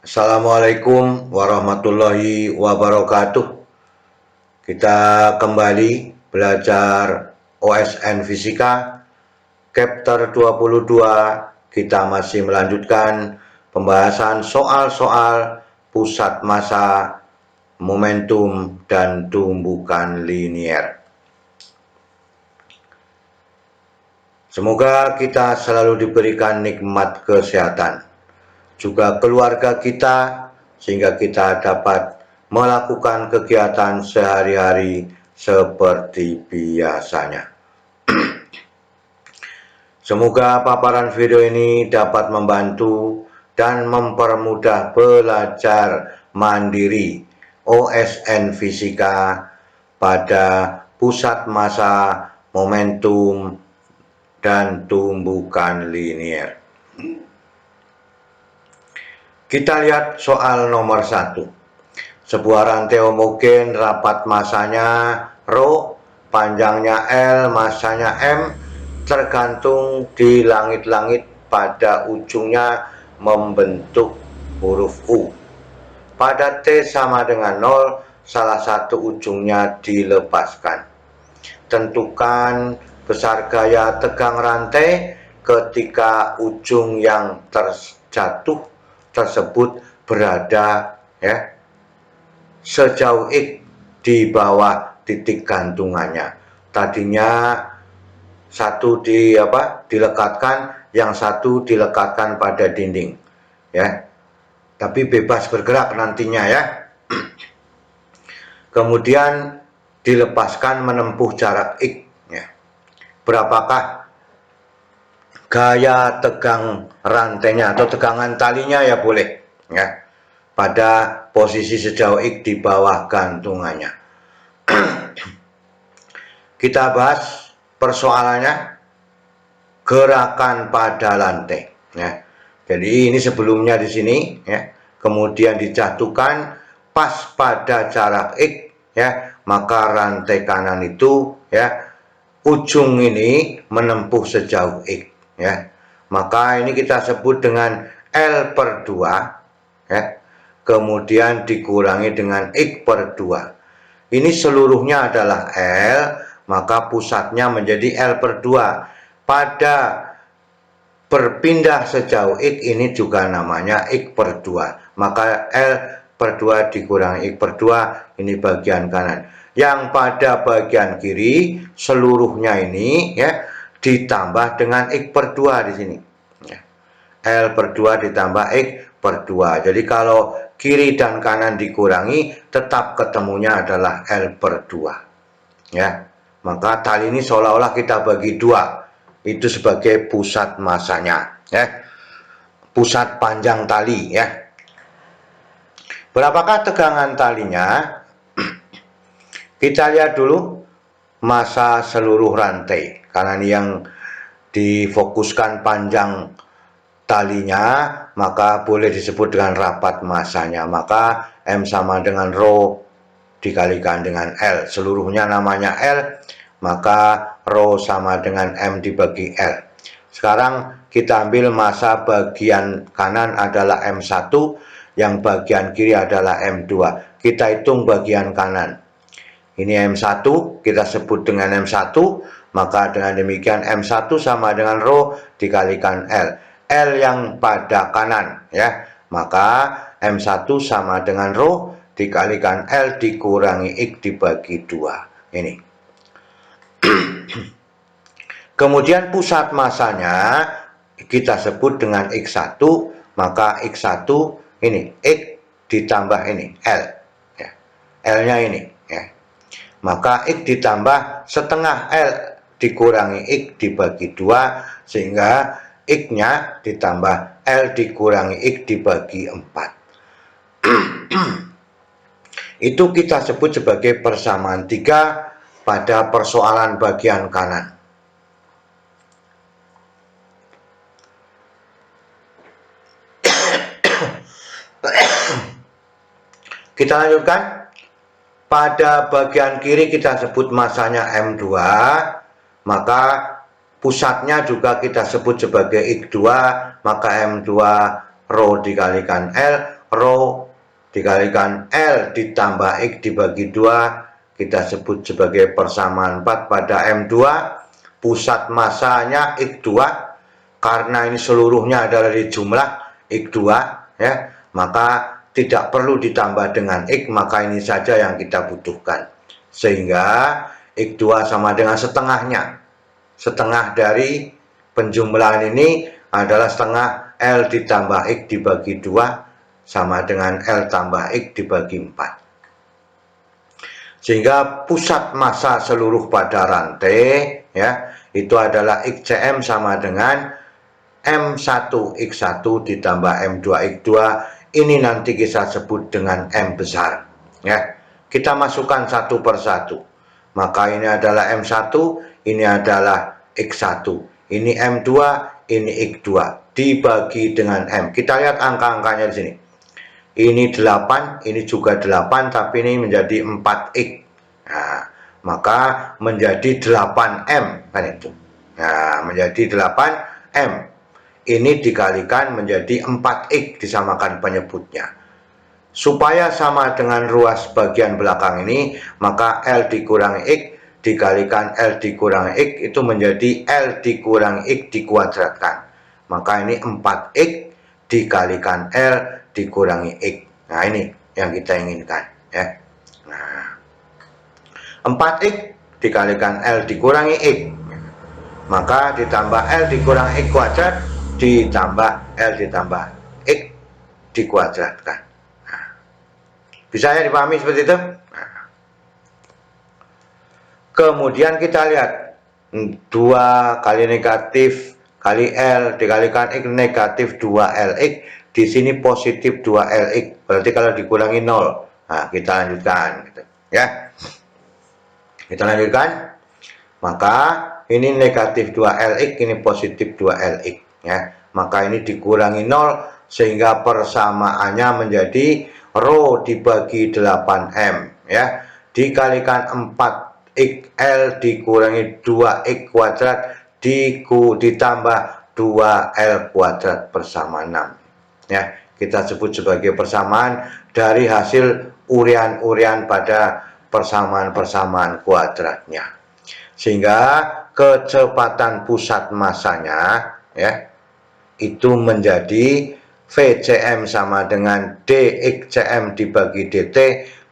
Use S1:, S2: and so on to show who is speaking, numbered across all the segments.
S1: Assalamualaikum warahmatullahi wabarakatuh. Kita kembali belajar OSN Fisika Chapter 22. Kita masih melanjutkan pembahasan soal-soal pusat massa, momentum, dan tumbukan linier. Semoga kita selalu diberikan nikmat kesehatan, juga keluarga kita, sehingga kita dapat melakukan kegiatan sehari-hari seperti biasanya. Semoga paparan video ini dapat membantu dan mempermudah belajar mandiri OSN Fisika pada pusat massa, momentum, dan tumbukan linier. Kita lihat soal nomor 1. Sebuah rantai homogen, rapat massanya Rho, panjangnya L, massanya M, tergantung di langit-langit, pada ujungnya membentuk huruf U. Pada T sama dengan 0, salah satu ujungnya dilepaskan. Tentukan besar gaya tegang rantai ketika ujung yang terjatuh tersebut berada sejauh X di bawah titik gantungannya. Tadinya satu dilekatkan, yang satu dilekatkan pada dinding, tapi bebas bergerak nantinya, Kemudian dilepaskan menempuh jarak X. Berapakah gaya tegang rantainya atau tegangan talinya, boleh, pada posisi sejauh X di bawah gantungannya. Kita bahas persoalannya, gerakan pada lantai. Jadi ini sebelumnya di sini, kemudian dijatuhkan pas pada jarak X, maka rantai kanan itu, ujung ini menempuh sejauh X, maka ini kita sebut dengan L per 2, kemudian dikurangi dengan X per 2. Ini seluruhnya adalah L, maka pusatnya menjadi L per 2. Pada berpindah sejauh X ini juga namanya X per 2. Maka L per 2 dikurangi X per 2, ini bagian kanan. Yang pada bagian kiri seluruhnya ini, ditambah dengan X per 2 di sini. L per 2 ditambah X per 2. Jadi kalau kiri dan kanan dikurangi, tetap ketemunya adalah L per 2. Maka tali ini seolah-olah kita bagi dua. Itu sebagai pusat massanya, pusat panjang tali, Berapakah tegangan talinya? Kita lihat dulu massa seluruh rantai, karena ini yang difokuskan panjang talinya, maka boleh disebut dengan rapat massanya. Maka M sama dengan Rho dikalikan dengan L, seluruhnya namanya L, maka Rho sama dengan M dibagi L. Sekarang kita ambil massa bagian kanan adalah M1, yang bagian kiri adalah M2. Kita hitung bagian kanan. Ini M1, kita sebut dengan M1, maka dengan demikian M1 sama dengan Rho dikalikan L. L yang pada kanan, maka M1 sama dengan Rho dikalikan L dikurangi X dibagi 2. Ini. Kemudian pusat massanya kita sebut dengan X1, maka X1 ini X ditambah ini L, L-nya ini, maka X ditambah setengah L dikurangi X dibagi 2, sehingga X-nya ditambah L dikurangi X dibagi 4. Itu kita sebut sebagai persamaan 3 pada persoalan bagian kanan. Kita lanjutkan. Pada bagian kiri kita sebut massanya M2, maka pusatnya juga kita sebut sebagai X2, maka M2 Rho dikalikan L. Rho dikalikan L ditambah X dibagi 2, kita sebut sebagai persamaan 4 pada M2. Pusat masanya X2, karena ini seluruhnya adalah di jumlah X2 ya, maka tidak perlu ditambah dengan X, maka ini saja yang kita butuhkan. Sehingga X2 sama dengan setengahnya. Setengah dari penjumlahan ini adalah setengah L ditambah X dibagi 2 sama dengan L tambah X dibagi 4. Sehingga pusat massa seluruh pada rantai ya, itu adalah XCM sama dengan M1X1 ditambah M2X2. Ini nanti kita sebut dengan M besar ya. Kita masukkan satu persatu. Maka ini adalah M1, ini adalah X1, ini M2, ini X2 dibagi dengan M. Kita lihat angka-angkanya di sini. Ini 8, ini juga 8, tapi ini menjadi 4X. Nah, maka menjadi 8M kan itu. Nah, menjadi 8M. Ini dikalikan menjadi 4X, disamakan penyebutnya. Supaya sama dengan ruas bagian belakang ini, maka L dikurangi X dikalikan L dikurangi X itu menjadi L dikurangi X dikuadratkan. Maka ini 4X dikalikan L dikurangi X. Nah, ini yang kita inginkan ya. Nah, 4X dikalikan L dikurangi X, maka ditambah L dikurangi X kuadrat ditambah L ditambah X dikuadratkan. Nah, bisa ya dipahami seperti itu? Nah, kemudian kita lihat 2 kali negatif kali L dikalikan X negatif 2LX. Di sini positif 2LX, berarti kalau dikurangi 0. Nah, kita lanjutkan gitu, ya. Kita lanjutkan. Maka ini negatif 2LX, ini positif 2LX ya. Maka ini dikurangi 0 sehingga persamaannya menjadi Rho dibagi 8M ya. Dikalikan 4XL dikurangi 2X kuadrat ditambah 2L kuadrat bersama 6. Ya, kita sebut sebagai persamaan dari hasil urian-urian pada persamaan-persamaan kuadratnya. Sehingga kecepatan pusat massanya ya itu menjadi VCM sama dengan dxcm dibagi dt,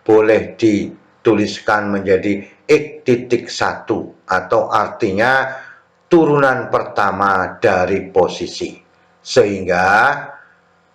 S1: boleh dituliskan menjadi X.1 atau artinya turunan pertama dari posisi. Sehingga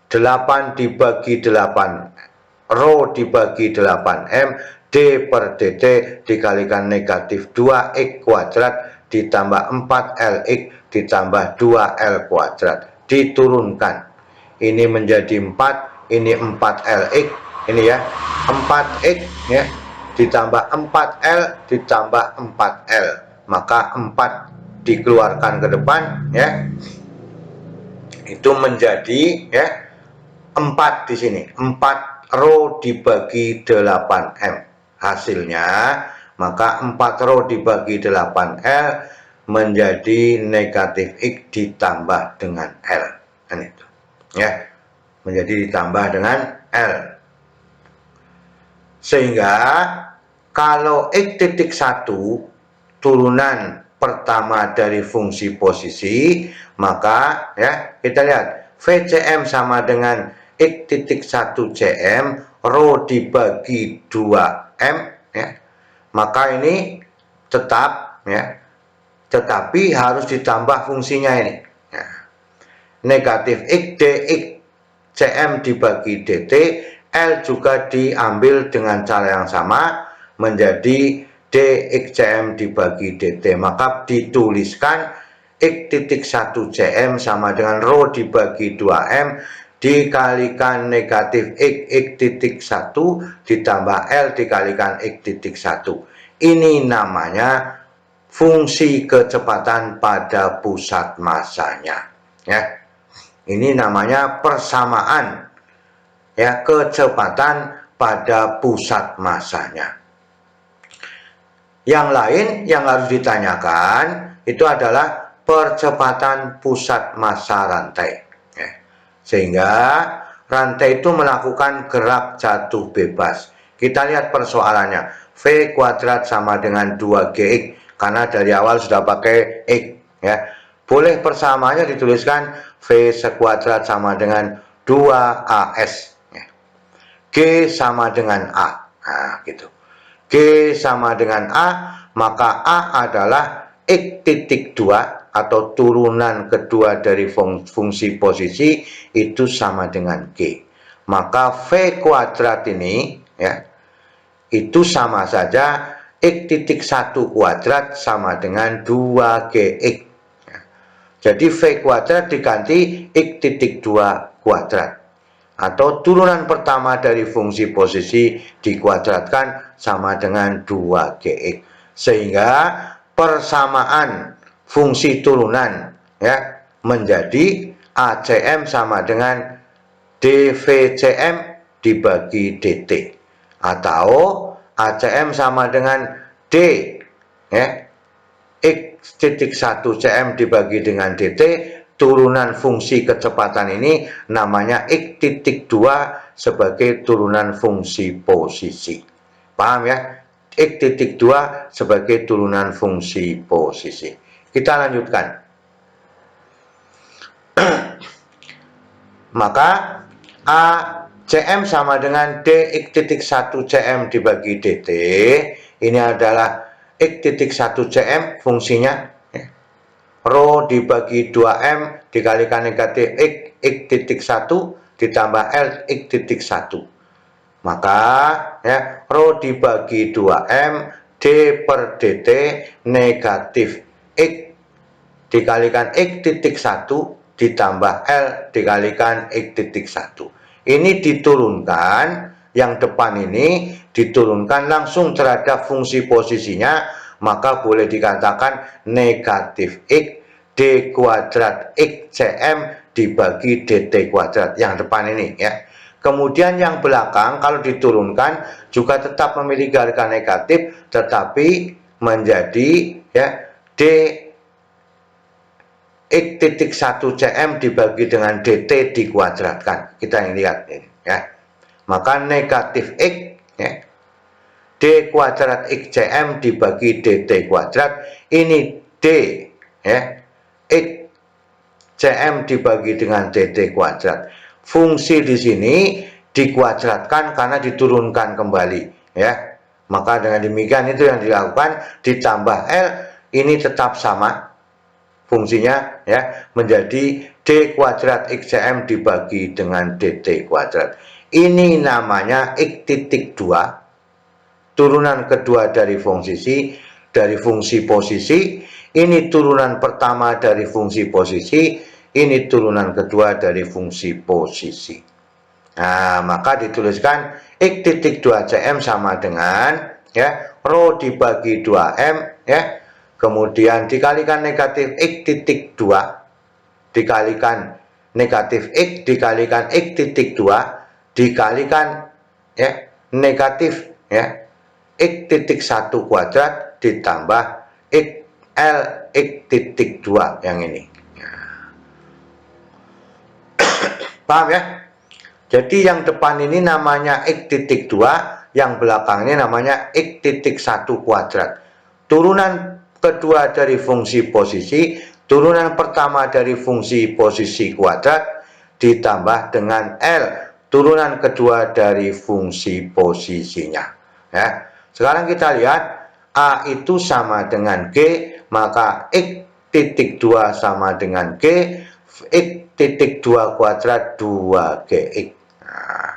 S1: 8 dibagi 8 Rho dibagi 8M D per dt dikalikan negatif 2X kuadrat ditambah 4LX ditambah 2L kuadrat diturunkan. Ini menjadi 4, ini 4LX, ini ya 4X ya ditambah 4L ditambah 4L, maka 4 dikeluarkan ke depan ya, itu menjadi ya 4 di sini, 4 Rho dibagi 8M hasilnya, maka 4 Rho dibagi 8L menjadi negatif X ditambah dengan L kan itu ya, menjadi ditambah dengan L. Sehingga kalau X.1 turunan pertama dari fungsi posisi, maka ya kita lihat VCM sama dengan X.1cm Rho dibagi 2M ya. Maka ini tetap ya, tetapi harus ditambah fungsinya ini ya. Negatif X dx cm dibagi dt, L juga diambil dengan cara yang sama menjadi dxcm dibagi dt, maka dituliskan X.1cm sama dengan Rho dibagi 2M dikalikan negatif X.1 ditambah L dikalikan X.1. Ini namanya fungsi kecepatan pada pusat massanya ya. Ini namanya persamaan ya kecepatan pada pusat massanya. Yang lain yang harus ditanyakan itu adalah percepatan pusat massa rantai ya. Sehingga rantai itu melakukan gerak jatuh bebas. Kita lihat persoalannya. V kuadrat sama dengan 2GX. Karena dari awal sudah pakai X. Ya. Boleh persamaannya dituliskan V sekuadrat sama dengan 2AS. Ya. G sama dengan A. Nah, gitu. G sama dengan A, maka A adalah X titik 2 atau turunan kedua dari fungsi posisi itu sama dengan G. Maka V kuadrat ini ya itu sama saja X titik 1 kuadrat sama dengan 2GX. Ya. Jadi V kuadrat diganti X titik 2 kuadrat. Atau turunan pertama dari fungsi posisi dikuadratkan sama dengan 2GX. Sehingga persamaan fungsi turunan ya menjadi ACM sama dengan DVCM dibagi DT. Atau ACM sama dengan D ya, X titik 1 CM dibagi dengan DT. Turunan fungsi kecepatan ini namanya X titik 2 sebagai turunan fungsi posisi. Paham ya? X titik 2 sebagai turunan fungsi posisi. Kita lanjutkan. Maka A CM sama dengan DX titik 1 CM dibagi DT. Ini adalah X titik 1 CM fungsinya. Rho dibagi 2M dikalikan negatif X titik 1 ditambah L X titik 1. Maka ya, Rho dibagi 2M D per DT negatif X dikalikan X titik 1 ditambah L dikalikan X titik 1. Ini diturunkan, yang depan ini diturunkan langsung terhadap fungsi posisinya, maka boleh dikatakan negatif X D kuadrat X CM dibagi DT kuadrat yang depan ini ya. Kemudian yang belakang kalau diturunkan juga tetap memiliki harga negatif, tetapi menjadi ya D X titik 1 CM dibagi dengan DT dikuadratkan. Kita yang lihat ini ya. Maka negatif X ya, D kuadrat X CM dibagi DT kuadrat, ini D ya, X CM dibagi dengan DT kuadrat. Fungsi di sini dikuadratkan karena diturunkan kembali ya. Maka dengan demikian itu yang dilakukan, ditambah L ini tetap sama fungsinya ya, menjadi D kuadrat X CM dibagi dengan DT kuadrat. Ini namanya X titik 2, turunan kedua dari fungsi posisi. Ini turunan pertama dari fungsi posisi, ini turunan kedua dari fungsi posisi. Nah, maka dituliskan X titik 2 CM sama dengan ya Rho dibagi 2M ya, kemudian dikalikan negatif X titik 2 dikalikan negatif X dikalikan X titik 2 dikalikan ya negatif ya X titik 1 kuadrat ditambah X L X titik 2 yang ini. Paham ya? Jadi yang depan ini namanya X titik 2, yang belakangnya namanya X titik 1 kuadrat. Turunan kedua dari fungsi posisi, turunan pertama dari fungsi posisi kuadrat ditambah dengan L, turunan kedua dari fungsi posisinya. Ya. Sekarang kita lihat A itu sama dengan G, maka X titik 2 sama dengan G, X titik 2 kuadrat 2GX. Nah,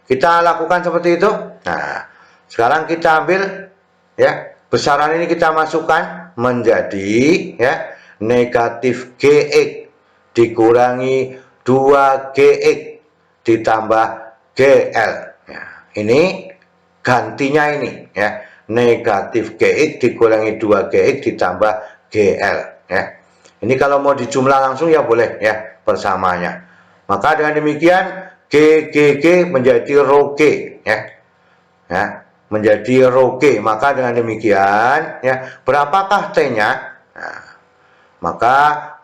S1: kita lakukan seperti itu. Nah, sekarang kita ambil ya, besaran ini kita masukkan menjadi ya negatif GX dikurangi 2GX ditambah GL. Ya, ini gantinya ini ya, negatif GX dikurangi 2GX ditambah GL ya. Ini kalau mau dijumlah langsung ya boleh ya persamaannya. Maka dengan demikian GGG menjadi Rho G ya. Ya, menjadi Rho G. Maka dengan demikian ya, berapakah T-nya? Nah, maka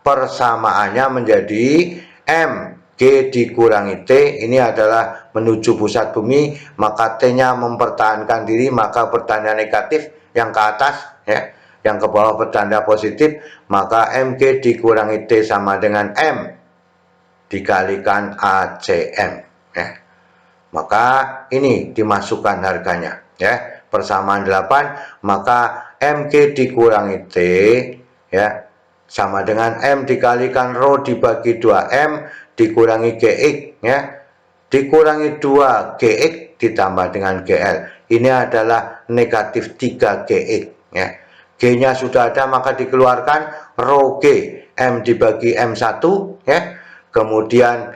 S1: persamaannya menjadi M G dikurangi T, ini adalah menuju pusat bumi, maka T-nya mempertahankan diri, maka bertanda negatif, yang ke atas ya, yang ke bawah bertanda positif, maka MG dikurangi T sama dengan M dikalikan ACM ya. Maka ini dimasukkan harganya ya, persamaan 8, maka MG dikurangi T ya sama dengan M dikalikan rho dibagi 2M dikurangi GX ya, dikurangi 2 GX ditambah dengan GL, ini adalah negatif 3 GX ya. G nya sudah ada maka dikeluarkan, rho G M dibagi M1 ya, kemudian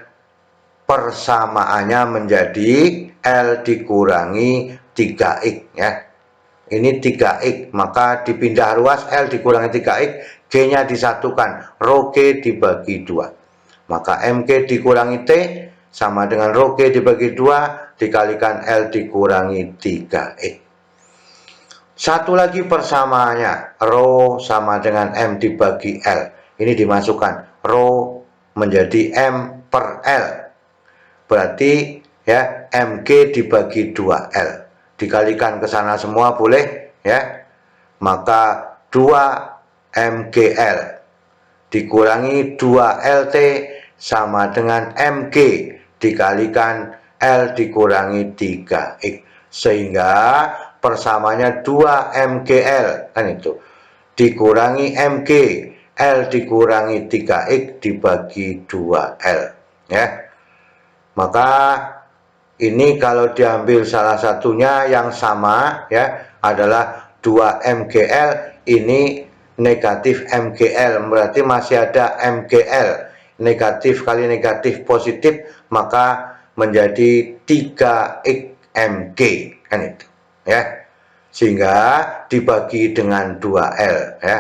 S1: persamaannya menjadi L dikurangi 3X ya. Ini 3X, maka dipindah ruas, L dikurangi 3X, G nya disatukan, rho G dibagi 2, maka MG dikurangi T sama dengan rho G dibagi 2 dikalikan L dikurangi 3X. Satu lagi persamaannya, rho sama dengan M dibagi L, ini dimasukkan, rho menjadi M per L, berarti ya MG dibagi 2L dikalikan ke sana semua boleh ya, maka 2 MGL dikurangi 2LT sama dengan MG dikalikan L dikurangi 3X, sehingga persamanya 2 MGL kan itu dikurangi MG L dikurangi 3X dibagi 2L ya. Maka ini kalau diambil salah satunya yang sama ya adalah 2 MGL, ini negatif MGL, berarti masih ada MGL, negatif kali negatif positif, maka menjadi 3XMG kan itu ya, sehingga dibagi dengan 2L ya.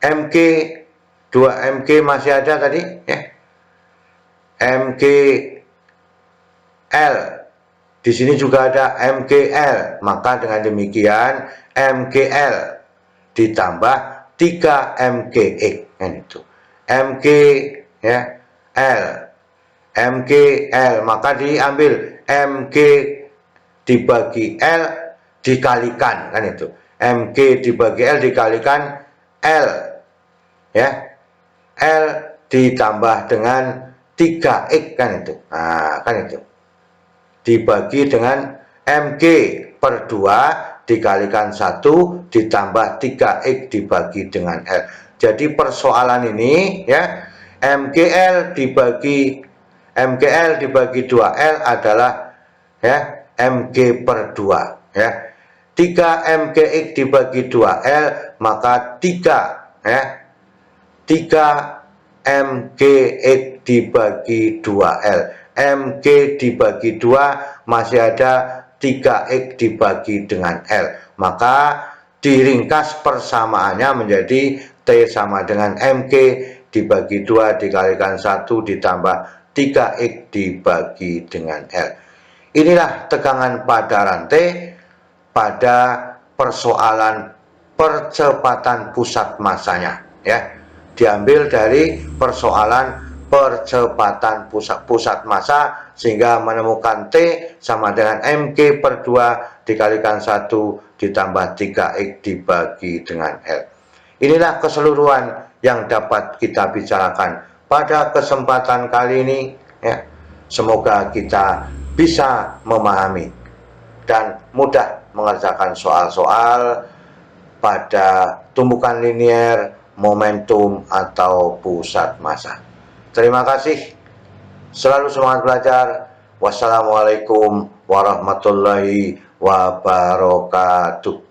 S1: MG 2MG masih ada tadi ya, MG L di sini juga ada MGL, maka dengan demikian MGL ditambah 3 MGX kan itu MG ya L, MGL, maka diambil MG dibagi L dikalikan kan itu, MG dibagi L dikalikan L ya, L ditambah dengan 3X kan itu, nah kan itu dibagi dengan MG per 2 dikalikan 1 ditambah 3X dibagi dengan L. Jadi persoalan ini ya, MGL dibagi 2L adalah ya MG per 2 ya, 3 MGX dibagi 2L maka 3 ya, 3 MGX dibagi 2L, MG dibagi 2 masih ada 3X dibagi dengan L, maka diringkas persamaannya menjadi T sama dengan MG dibagi 2 dikalikan 1 ditambah 3X dibagi dengan L. Inilah tegangan pada rantai pada persoalan percepatan pusat massanya ya, diambil dari persoalan percepatan pusat massa, sehingga menemukan T sama dengan MG per 2 dikalikan 1 ditambah 3X dibagi dengan L. Inilah keseluruhan yang dapat kita bicarakan pada kesempatan kali ini ya. Semoga kita bisa memahami dan mudah mengerjakan soal-soal pada tumbukan linier, momentum, atau pusat massa. Terima kasih, selalu semangat belajar. Wassalamualaikum warahmatullahi wabarakatuh.